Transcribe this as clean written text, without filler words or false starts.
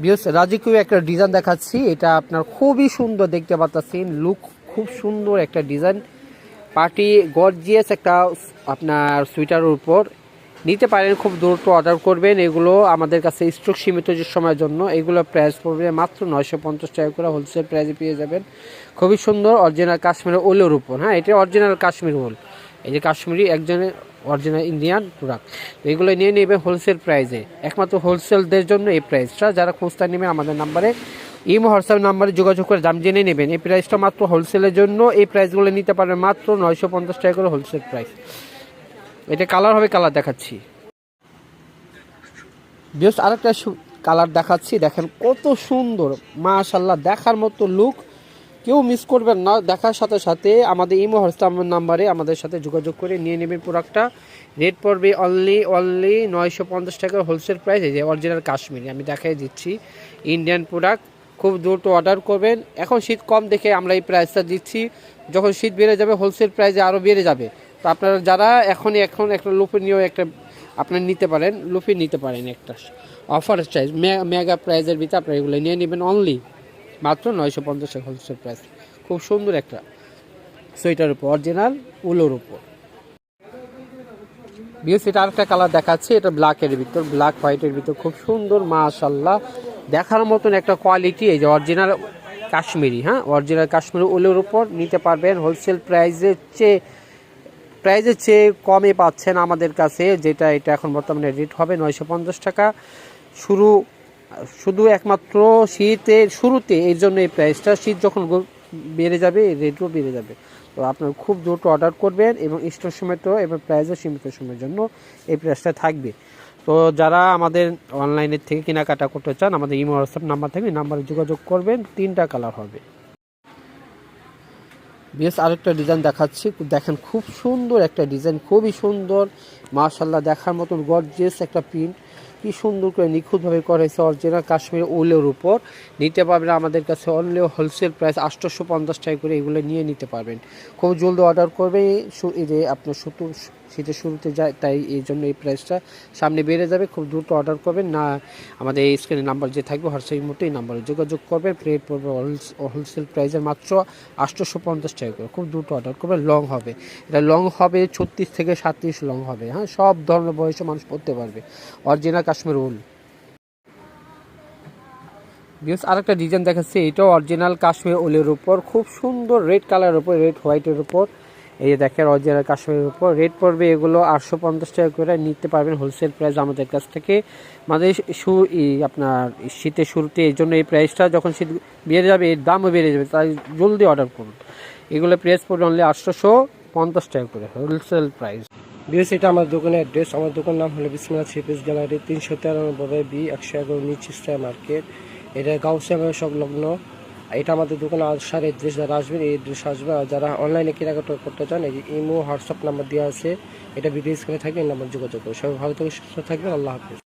বিয়স রাজকীয় একটা ডিজাইন দেখাচ্ছি, এটা আপনার খুবই সুন্দর দেখতে পাচ্ছেন, লুক খুব সুন্দর একটা ডিজাইন, পার্টি গর্জিয়াস একটা আপনার সুইটারের উপর নিতে পারেন। খুব দ্রুত অর্ডার করবেন, এগুলো আমাদের কাছে স্টক সীমিত যে সময়ের জন্য। এগুলো প্রাইস পড়বে মাত্র 950 টাকা করে, হোলসেল প্রাইসে পেয়ে যাবেন। খুবই সুন্দর অরিজিনাল কাশ্মীরের ওলের উপর। হ্যাঁ, এটা অরিজিনাল কাশ্মীর ওল, এই যে কাশ্মীরি একজনের অরিজিনাল ইন্ডিয়ান প্রোডাক্ট। এগুলো নিয়ে নেবে হোলসেল প্রাইসে, একমাত্র হোলসেলদের জন্য এই প্রাইসটা। যারা খুচরা নেবেন আমাদের নাম্বারে ইমো হোয়াটসঅ্যাপ নাম্বারে যোগাযোগ করে দাম জেনে নেবেন। এই প্রাইসটা মাত্র হোলসেলের জন্য, এই প্রাইসগুলো নিতে পারবেন মাত্র 950 টাকা করে হোলসেল প্রাইস। এটা কালার হবে, কালার দেখাচ্ছি জাস্ট আরেকটা কালার দেখাচ্ছি, দেখেন কত সুন্দর, মাশাআল্লাহ দেখার মতো লুক, কেউ মিস করবেন না। দেখার সাথে সাথে আমাদের ইমো হোয়াটসঅ্যাপ নাম্বারে আমাদের সাথে যোগাযোগ করে নিয়ে নেবেন প্রোডাক্টটা। রেট পড়বে অনলি 950 টাকার হোলসেল প্রাইস। এই যে অরিজিনাল কাশ্মীরি আমি দেখাই দিচ্ছি, ইন্ডিয়ান প্রোডাক্ট। খুব দ্রুত অর্ডার করবেন, এখন শীত কম দেখে আমরা এই প্রাইসটা দিচ্ছি, যখন শীত বেড়ে যাবে হোলসেল প্রাইসে আরও বেড়ে যাবে। তো আপনারা যারা এখন একটা লুফি নিয়েও একটা আপনারা নিতে পারেন, লুফি নিতে পারেন, একটা অফার চাইজ মেগা প্রাইজের ভিতরে আপনারা এগুলো নিয়ে নেবেন অনলি মাত্র 950 টাকা হোলসেল প্রাইস। খুব সুন্দর একটা সোয়েটার উপর, অরিজিনাল উলোর উপর। বিএস এটা আরেকটা কালার দেখাচ্ছে, এটা ব্ল্যাকের ভিতর, ব্ল্যাক হোয়াইটের ভিতর, খুব সুন্দর মাশাআল্লাহ দেখার মতন একটা কোয়ালিটি। এই যে অরিজিনাল কাশ্মীরি, হ্যাঁ অরিজিনাল কাশ্মীরি উলের উপর নিতে পারবেন হোলসেল প্রাইজের চেয়ে কমে পাচ্ছেন আমাদের কাছে, যেটা এটা এখন বর্তমানে রেট হবে 950 টাকা। শুধু একমাত্র শীতের শুরুতে, এই জন্য এই প্রাইসটা, শীত যখন বেড়ে যাবে এই রেটও বেড়ে যাবে। তো আপনার খুব দ্রুত অর্ডার করবেন, এবং স্টোর সীমিত এবং প্রাইসও সীমিত সময়ের জন্য এই প্রাইসটা থাকবে। তো যারা আমাদের অনলাইনের থেকে কেনাকাটা করতে চান, আমাদের ইমো হোয়াটসঅ্যাপ নাম্বার থেকে নাম্বারে যোগাযোগ করবেন। 3টা কালার হবে। বেশ আরেকটা ডিজাইন দেখাচ্ছি, দেখেন খুব সুন্দর একটা ডিজাইন, খুবই সুন্দর মাশাআল্লাহ দেখার মতন গর্জিয়াস একটা প্রিন্ট, কি সুন্দর করে নিখুঁতভাবে করেছে অরিজিনাল কাশ্মীরি উলের উপর। নিতে পারবেন আমাদের কাছে অনলি হোলসেল প্রাইস 850 টাকা করে, এগুলো নিয়ে নিতে পারবেন। খুব জলদি অর্ডার করবে, এই যে আপনার শীতের শুরুতে যায়, তাই এই জন্য এই প্রাইসটা সামনে বেড়ে যাবে। খুব দ্রুত অর্ডার করবেন না, আমাদের এই স্ক্রিনে নাম্বার যে থাকবে হোয়াটসঅ্যাপের মতো এই নাম্বারে যোগাযোগ করবেন। রেট পড়বে হোলসেল প্রাইসের মাত্র 850 টাকা করে। খুব দ্রুত অর্ডার করবেন। লং হবে, এটা লং হবে 36 থেকে 37 লং হবে। হ্যাঁ, সব ধরনের বয়সে মানুষ পড়তে পারবে, অরিজিনাল কাশ্মীর উল। বিকজ আরেকটা ডিজাইন দেখাচ্ছে, এটাও অরিজিনাল কাশ্মীর উলের উপর, খুব সুন্দর রেড কালারের উপর, রেড হোয়াইটের উপর। এই যে দেখেন অরিজিনাল কাশ্মীরের উপর, রেট পড়বে এগুলো 850 টাকা করে, নিতে পারবেন হোলসেল প্রাইস আমাদের কাছ থেকে। আমাদের আপনার শীতের শুরুতে, এই জন্য এই প্রাইসটা, যখন শীত বেড়ে যাবে এর দামও বেড়ে যাবে, তাই জলদি অর্ডার করুন। এগুলো প্রাইস পড়বে অনলি 850 টাকা করে হোলসেল প্রাইস। বিএস এটা আমার দোকানের অ্যাড্রেস, আমার দোকানের নাম হলো Bismillah three piece gallery, 393 B 111 Nischinta market, এটা গাউসিয়া সংলগ্ন। এটা আমাদের দোকানে আসার অ্যাড্রেস, যারা আসবেন এই অ্যাড্রেস আসবে। আর যারা অনলাইনে কেনাকাটা করতে চান, এই ইমো হোয়াটসঅ্যাপ নাম্বার দেওয়া আছে, এটা ভিডিও স্ক্রিনে থাকবে, এই নাম্বার যোগাযোগ করবে। সবাই ভালো থেকে সুস্থ থাকবেন, আল্লাহ হাফিজ।